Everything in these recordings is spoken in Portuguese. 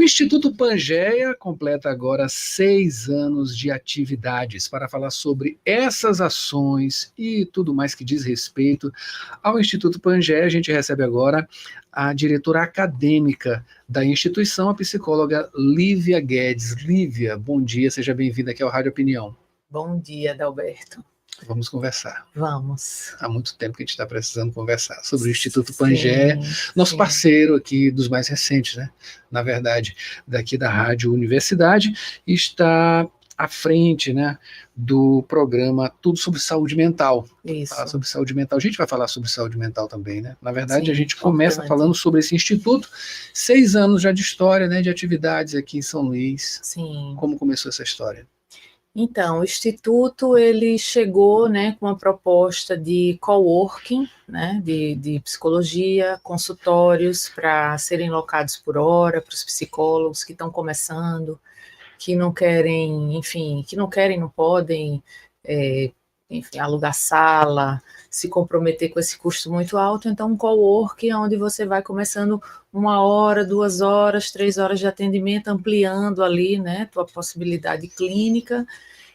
O Instituto Pangeia completa agora 6 anos de atividades. Para falar sobre essas ações e tudo mais que diz respeito ao Instituto Pangeia, a gente recebe agora a diretora acadêmica da instituição, a psicóloga Lívia Guedes. Lívia, bom dia, seja bem-vinda aqui ao Rádio Opinião. Bom dia, Adalberto. Vamos conversar. Vamos. Há muito tempo que a gente está precisando conversar sobre o Instituto Pangeia, nosso parceiro aqui dos mais recentes, né? Na verdade, daqui da Rádio Universidade, está à frente, né, do programa Tudo sobre Saúde Mental. Isso. Falar sobre saúde mental. A gente vai falar sobre saúde mental também, né? Na verdade, Sim, a gente começa falando sobre esse instituto. 6 anos já de história, né, de atividades aqui em São Luís. Sim. Como começou essa história? Então, o Instituto ele chegou, né, com uma proposta de coworking, né, de psicologia, consultórios para serem locados por hora para os psicólogos que estão começando, que não querem, enfim, não podem, enfim, alugar sala, se comprometer com esse custo muito alto. Então, um coworking onde você vai começando 1 hora, 2 horas, 3 horas de atendimento, ampliando ali, né, tua possibilidade clínica,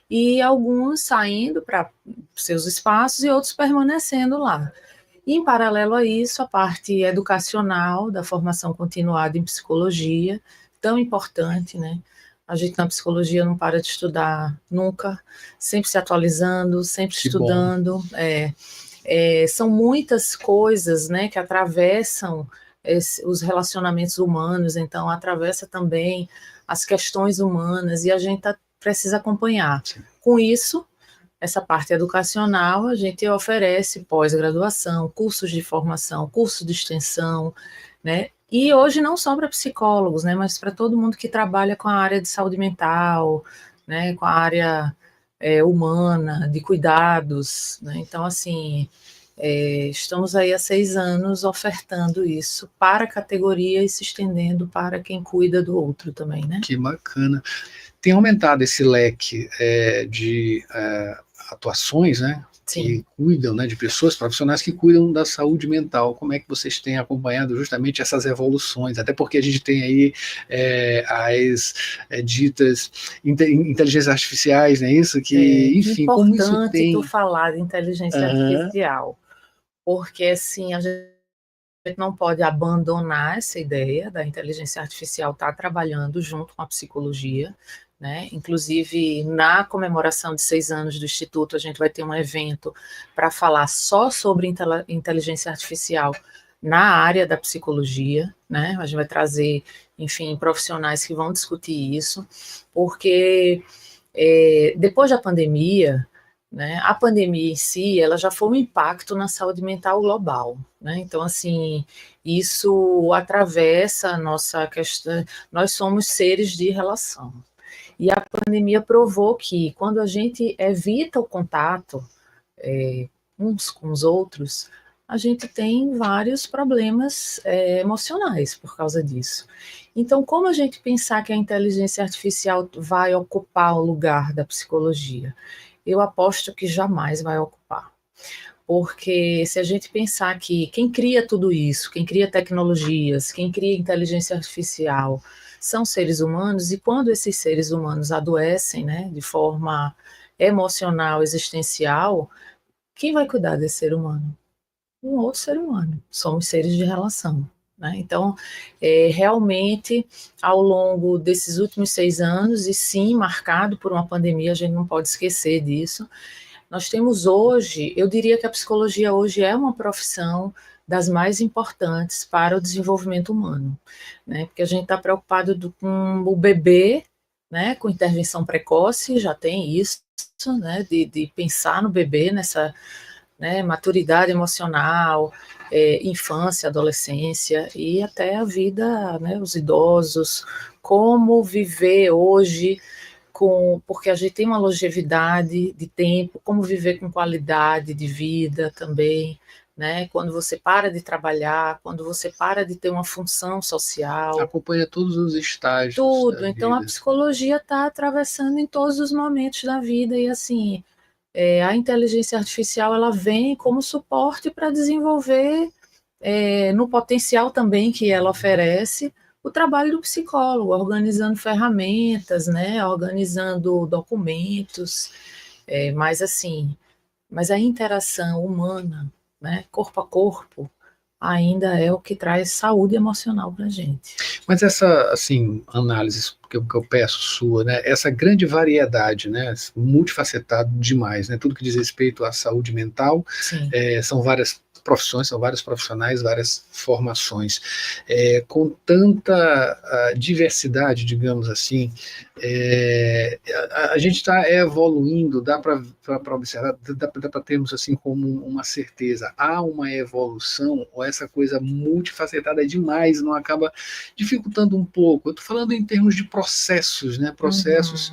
e alguns saindo para seus espaços e outros permanecendo lá. E, em paralelo a isso, a parte educacional da formação continuada em psicologia, tão importante, né? A gente na psicologia não para de estudar nunca, sempre se atualizando, sempre estudando. São muitas coisas, né, que atravessam os relacionamentos humanos, então atravessa também as questões humanas, e a gente precisa acompanhar. Sim. Com isso, essa parte educacional, a gente oferece pós-graduação, cursos de formação, curso de extensão, né? E hoje não só para psicólogos, né, mas para todo mundo que trabalha com a área de saúde mental, né, com a área humana, de cuidados, né? Então, assim, estamos aí há 6 anos ofertando isso para a categoria e se estendendo para quem cuida do outro também, né? Que bacana. Tem aumentado esse leque de atuações, né, que cuidam, né, de pessoas, profissionais que cuidam da saúde mental. Como é que vocês têm acompanhado justamente essas evoluções? Até porque a gente tem aí as ditas inteligências artificiais, não é isso? Que, enfim, como isso tem... tu falar de inteligência artificial, porque assim, a gente não pode abandonar essa ideia da inteligência artificial estar trabalhando junto com a psicologia, né? Inclusive, na comemoração de 6 anos do Instituto, a gente vai ter um evento para falar só sobre inteligência artificial na área da psicologia, né? A gente vai trazer, enfim, profissionais que vão discutir isso, porque depois da pandemia, né, a pandemia em si, ela já foi um impacto na saúde mental global, né? Então, assim, isso atravessa a nossa questão. Nós somos seres de relação. E a pandemia provou que quando a gente evita o contato uns com os outros, a gente tem vários problemas emocionais por causa disso. Então, como a gente pensar que a inteligência artificial vai ocupar o lugar da psicologia? Eu aposto que jamais vai ocupar. Porque se a gente pensar que quem cria tudo isso, quem cria tecnologias, quem cria inteligência artificial, são seres humanos, e quando esses seres humanos adoecem, né, de forma emocional, existencial, quem vai cuidar desse ser humano? Um outro ser humano. Somos seres de relação, né? Então, realmente, ao longo desses últimos 6 anos, e sim, marcado por uma pandemia, a gente não pode esquecer disso, nós temos hoje, eu diria que a psicologia hoje é uma profissão das mais importantes para o desenvolvimento humano, né? Porque a gente está preocupado com o bebê, né? Com intervenção precoce, já tem isso, né? De pensar no bebê nessa, né, maturidade emocional, infância, adolescência e até a vida, né? Os idosos, como viver hoje porque a gente tem uma longevidade de tempo, como viver com qualidade de vida também, né? Quando você para de trabalhar, quando você para de ter uma função social. Acompanha todos os estágios. Tudo. Então, a psicologia está atravessando em todos os momentos da vida, e assim, a inteligência artificial ela vem como suporte para desenvolver, no potencial também que ela oferece, o trabalho do psicólogo, organizando ferramentas, né, organizando documentos, mas assim, mas a interação humana, né, corpo a corpo, ainda é o que traz saúde emocional para a gente. Mas essa, assim, análise que eu peço sua, né, essa grande variedade, né, multifacetado demais, né, tudo que diz respeito à saúde mental, são várias profissões, são vários profissionais, várias formações, com tanta diversidade, digamos assim, a gente está evoluindo, dá para observar, dá para termos assim como uma certeza, há uma evolução, ou essa coisa multifacetada é demais, não acaba dificultando um pouco. Eu estou falando em termos de processos, né, processos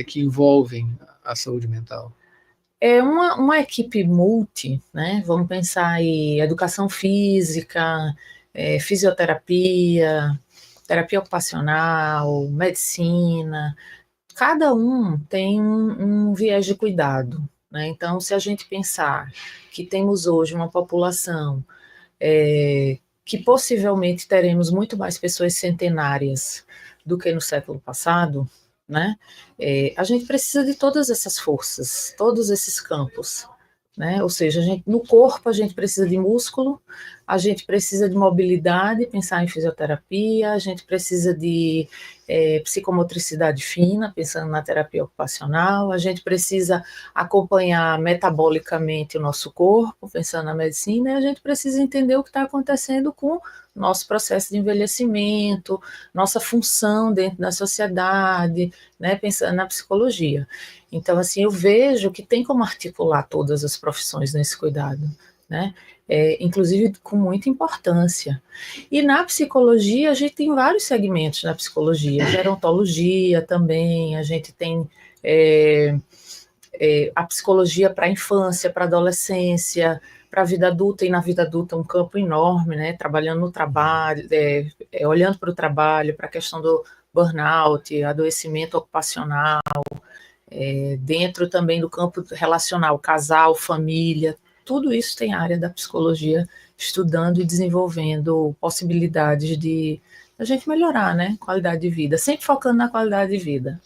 que envolvem a saúde mental. É uma equipe multi, né? Vamos pensar em educação física, fisioterapia, terapia ocupacional, medicina. Cada um tem um viés de cuidado, né? Então, se a gente pensar que temos hoje uma população que possivelmente teremos muito mais pessoas centenárias do que no século passado, né? A gente precisa de todas essas forças, todos esses campos, né? Ou seja, no corpo a gente precisa de músculo, a gente precisa de mobilidade, pensar em fisioterapia, a gente precisa de psicomotricidade fina, pensando na terapia ocupacional, a gente precisa acompanhar metabolicamente o nosso corpo, pensando na medicina, e a gente precisa entender o que está acontecendo com nosso processo de envelhecimento, nossa função dentro da sociedade, né, pensando na psicologia. Então, assim, eu vejo que tem como articular todas as profissões nesse cuidado, né? Inclusive com muita importância. E na psicologia, a gente tem vários segmentos na psicologia, gerontologia também, a gente tem a psicologia para a infância, para a adolescência, para a vida adulta, e na vida adulta um campo enorme, né? Trabalhando no trabalho, olhando para o trabalho, para a questão do burnout, adoecimento ocupacional, dentro também do campo relacional, casal, família, tudo isso tem área da psicologia estudando e desenvolvendo possibilidades de a gente melhorar, né, qualidade de vida, sempre focando na qualidade de vida.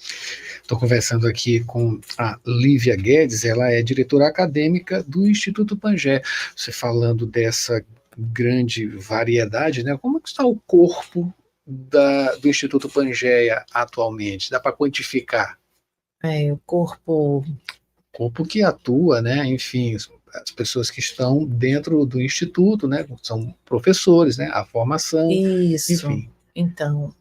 Estou conversando aqui com a Lívia Guedes, ela é diretora acadêmica do Instituto Pangea. Você falando dessa grande variedade, né? Como é que está o corpo do Instituto Pangea atualmente? Dá para quantificar? O corpo que atua, né? Enfim, as pessoas que estão dentro do instituto, né? São professores, né? A formação, isso. Enfim. Então,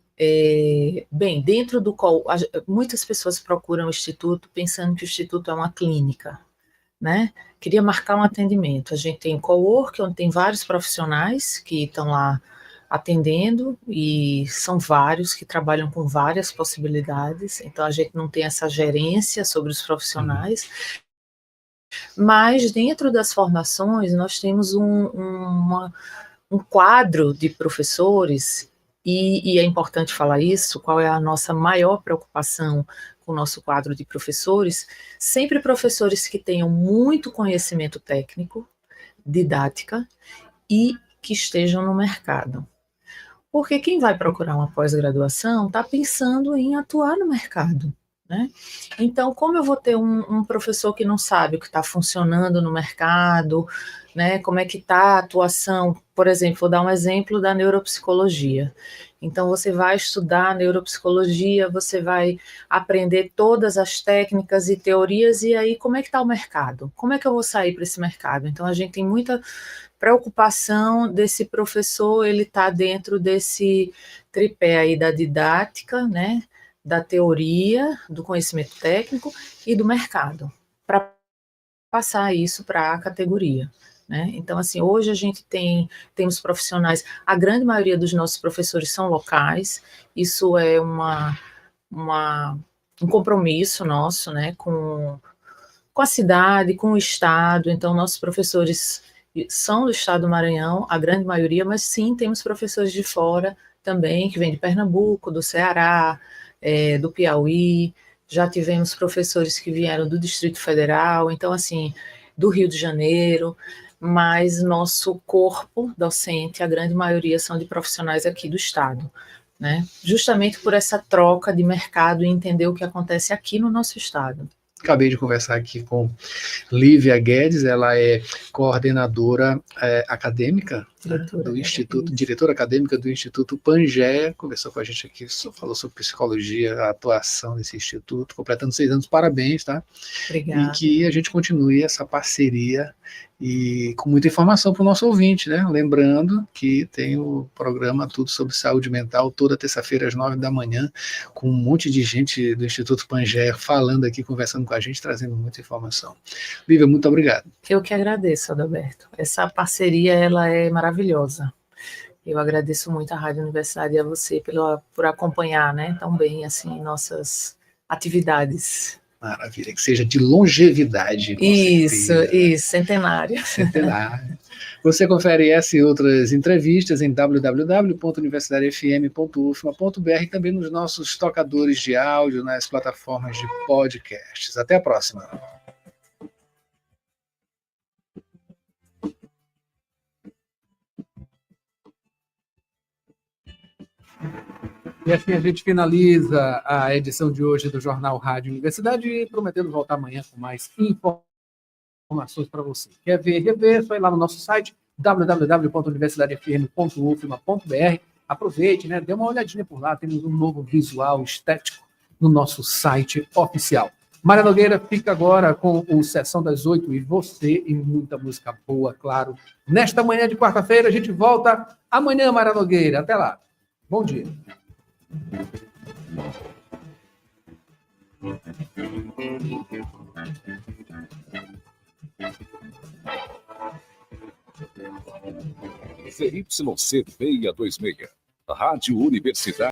bem, dentro do qual muitas pessoas procuram o instituto pensando que o instituto é uma clínica, né? Queria marcar um atendimento. A gente tem cowork, onde tem vários profissionais que estão lá atendendo, e são vários que trabalham com várias possibilidades, então a gente não tem essa gerência sobre os profissionais, mas dentro das formações nós temos um quadro de professores, e é importante falar isso, qual é a nossa maior preocupação com o nosso quadro de professores, sempre professores que tenham muito conhecimento técnico, didática, e que estejam no mercado. Porque quem vai procurar uma pós-graduação está pensando em atuar no mercado, né? Então, como eu vou ter um professor que não sabe o que está funcionando no mercado, né? Como é que está a atuação? Por exemplo, vou dar um exemplo da neuropsicologia. Então, você vai estudar neuropsicologia, você vai aprender todas as técnicas e teorias, e aí como é que está o mercado? Como é que eu vou sair para esse mercado? Então, a gente tem muita preocupação desse professor, ele está dentro desse tripé aí da didática, né, da teoria, do conhecimento técnico e do mercado, para passar isso para a categoria, né? Então, assim, hoje a gente temos profissionais, a grande maioria dos nossos professores são locais, isso é um compromisso nosso, né, com a cidade, com o estado. Então, nossos professores são do estado do Maranhão, a grande maioria, mas sim, temos professores de fora também, que vêm de Pernambuco, do Ceará, do Piauí, já tivemos professores que vieram do Distrito Federal, então, assim, do Rio de Janeiro. mas nosso corpo docente, a grande maioria são de profissionais aqui do Estado, né? Justamente por essa troca de mercado e entender o que acontece aqui no nosso Estado. Acabei de conversar aqui com Lívia Guedes, ela é coordenadora acadêmica, do Instituto, diretora acadêmica do Instituto Pangea, conversou com a gente aqui, falou sobre psicologia, a atuação desse instituto, completando 6 anos, parabéns, tá? Obrigada. E que a gente continue essa parceria e com muita informação para o nosso ouvinte, né? Lembrando que tem o programa Tudo sobre Saúde Mental, toda terça-feira às 9 da manhã, com um monte de gente do Instituto Pangea falando aqui, conversando com a gente, trazendo muita informação. Lívia, muito obrigado. Eu que agradeço, Adalberto. Essa parceria, ela é maravilhosa. Eu agradeço muito à Rádio Universidade e a você por acompanhar, né, tão bem assim, nossas atividades. Maravilha, que seja de longevidade. Isso, centenário. Centenário. Você confere essa e outras entrevistas em www.universidadefm.ufma.br e também nos nossos tocadores de áudio, nas plataformas de podcasts. Até a próxima. E assim a gente finaliza a edição de hoje do Jornal Rádio Universidade, prometendo voltar amanhã com mais informações para você. Quer ver, rever, só ir lá no nosso site www.universidadefm.ufma.br. Aproveite, né? Dê uma olhadinha por lá, temos um novo visual estético no nosso site oficial. Maria Nogueira fica agora com o Sessão das 8 e você e muita música boa, claro. Nesta manhã de quarta-feira, a gente volta amanhã, Maria Nogueira. Até lá. Bom dia. ZYC 626, Rádio Universidade.